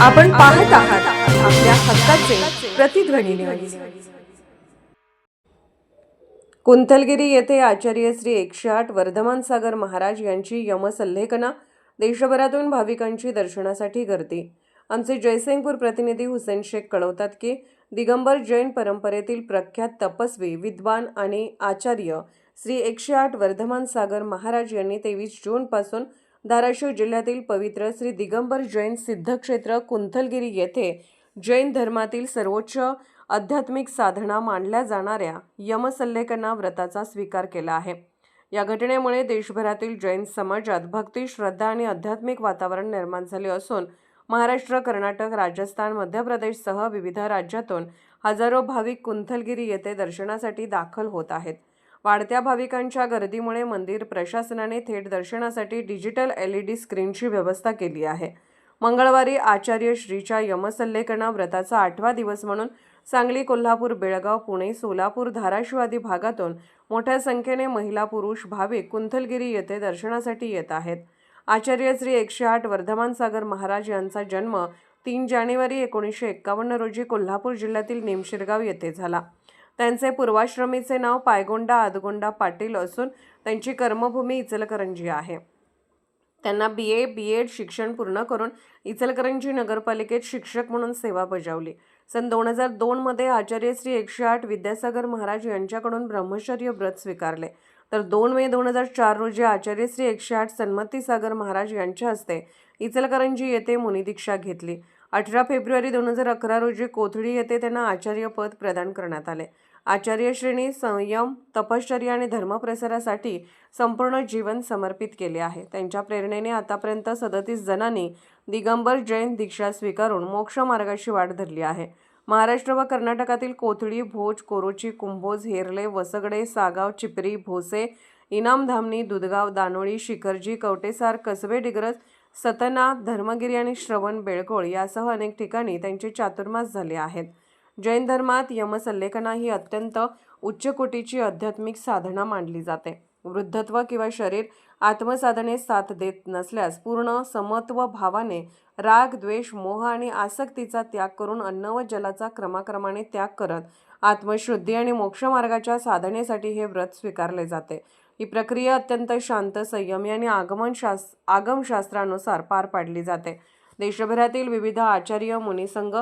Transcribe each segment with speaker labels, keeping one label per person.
Speaker 1: आपण पाहत आहात आपल्या हक्काचे प्रतिध्वनी न्यूज। कुंथलगिरी येथे आचार्य श्री 108 वर्धमान सागर महाराज यांची यमसल्लेखना। देशभरातून भाविकांची दर्शनासाठी गर्दी। आमचे जयसिंगपूर प्रतिनिधी हुसेन शेख कळवतात की दिगंबर जैन परंपरेतील प्रख्यात तपस्वी, विद्वान आणि आचार्य श्री 108 वर्धमान सागर महाराज यांनी 23 जून पासून धाराशिव जिल्ह्यातील पवित्र श्री दिगंबर जैन सिद्धक्षेत्र कुंथलगिरी येथे जैन धर्मातील सर्वोच्च आध्यात्मिक साधना मानल्या जाणाऱ्या यमसल्लेखना व्रताचा स्वीकार केला आहे। या घटनेमुळे देशभरातील जैन समाजात भक्ती, श्रद्धा आणि आध्यात्मिक वातावरण निर्माण झाले असून महाराष्ट्र, कर्नाटक, राजस्थान, मध्य प्रदेशसह विविध राज्यातून हजारो भाविक कुंथलगिरी येथे दर्शनासाठी दाखल होत आहेत। वाढत्या भाविकांच्या गर्दीमुळे मंदिर प्रशासनाने थेट दर्शनासाठी डिजिटल LED स्क्रीनची व्यवस्था केली आहे। मंगळवारी आचार्य श्रीच्या यमसल्लेखना व्रताचा 8वा दिवस म्हणून सांगली, कोल्हापूर, बेळगाव, पुणे, सोलापूर, धाराशिव आदी भागातून मोठ्या संख्येने महिला, पुरुष भाविक कुंथलगिरी येथे दर्शनासाठी येत आहेत। आचार्य श्री 108 वर्धमान सागर महाराज यांचा जन्म 3 जानेवारी 1951 रोजी कोल्हापूर जिल्ह्यातील निमशिरगाव येथे झाला। त्यांचे पूर्वाश्रमीचे नाव पायगोंडा आदगोंडा पाटील असून त्यांची कर्मभूमी इचलकरंजी आहे। त्यांना BA, B.Ed शिक्षण पूर्ण करून इचलकरंजी नगरपालिकेत शिक्षक म्हणून सेवा बजावली। सन 2002 मध्ये आचार्य श्री 108 विद्यासागर महाराज यांच्याकडून ब्रह्मचर्य व्रत स्वीकारले। तर 2 मे 2004 रोजी आचार्य श्री 108 सन्मती सागर महाराज यांच्या हस्ते इचलकरंजी येथे मुनिदीक्षा घेतली। 18 फेब्रुवारी 2011 रोजी कोथळी येथे त्यांना आचार्य पद प्रदान करण्यात आले। आचार्य श्रींनी संयम, तपश्चर्या आणि धर्मप्रसारासाठी संपूर्ण जीवन समर्पित केले आहे। त्यांच्या प्रेरणेने आतापर्यंत 37 जणांनी दिगंबर जैन दीक्षा स्वीकारून मोक्ष मार्गाची वाट धरली आहे। महाराष्ट्र व कर्नाटकातील कोथळी, भोज, कोरोची, कुंभोज, हेरले, वसगडे, सागाव, चिपरी, भोसे, इनामधामणी, दुधगाव, दानोळी, शिखरजी, कवटेसार, कसबे, डिग्रज, सतना, धर्मगिरी आणि श्रवण बेळगोळ यासह अनेक ठिकाणी त्यांचे चातुर्मास झाले आहेत। जैन धर्मात यमसल्लेखना ही अत्यंत उच्च कोटीची आध्यात्मिक साधना मानली जाते। वृद्धत्व किंवा शरीर आत्मसाधनेस साथ देत नसल्यास पूर्ण समत्व भावाने राग, द्वेष, मोह आणि आसक्तीचा त्याग करून अन्न व जलाचा क्रमाक्रमाने त्याग करत आत्मशुद्धी आणि मोक्षमार्गाच्या साधनेसाठी हे व्रत स्वीकारले जाते। ही प्रक्रिया अत्यंत शांत, संयमी आणि आगमशास्त्रानुसार पार पाडली जाते। देशभरातील विविध आचार्य, मुनिसंघ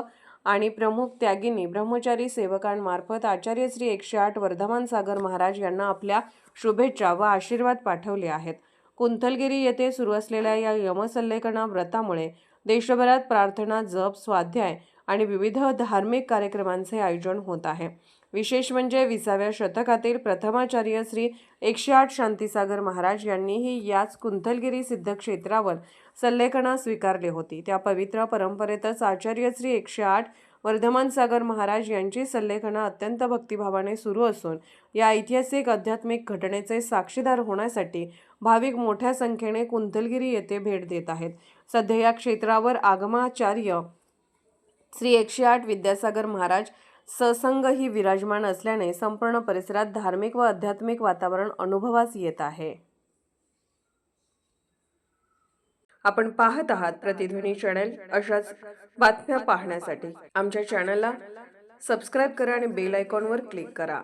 Speaker 1: आणि प्रमुख त्यागिनी ब्रह्मचारी सेवकांमार्फत आचार्य श्री 108 वर्धमान सागर महाराज यांना आपल्या शुभेच्छा व आशीर्वाद पाठवले आहेत। कुंथलगिरी येथे सुरू असलेल्या या यमसल्लेखना व्रतामुळे देशभरात प्रार्थना, जप, स्वाध्याय आणि विविध धार्मिक कार्यक्रमांचे आयोजन होत आहे। विशेष म्हणजे 20व्या शतकातील प्रथमाचार्य श्री 108 शांतीसागर महाराज यांनीही याच कुंथलगिरी सिद्धक्षेत्रावर सल्लेखना स्वीकारली होती। त्या पवित्र परंपरेतच आचार्य श्री 108 वर्धमान सागर महाराज यांची सल्लेखना अत्यंत भक्तिभावाने सुरू असून या ऐतिहासिक आध्यात्मिक घटनेचे साक्षीदार होण्यासाठी भाविक मोठ्या संख्येने कुंथलगिरी येथे भेट देत आहेत। सध्या या क्षेत्रावर आगमाचार्य श्री 108 विद्यासागर महाराज ससंगही विराजमान असल्याने संपूर्ण परिसरात धार्मिक व आध्यात्मिक वातावरण अनुभवास येत आहे। आपण पाहत आहात प्रतिध्वनी चॅनल। अशाच बातम्या पाहण्यासाठी आमच्या चॅनलला सबस्क्राइब करा आणि बेल आयकॉनवर क्लिक करा।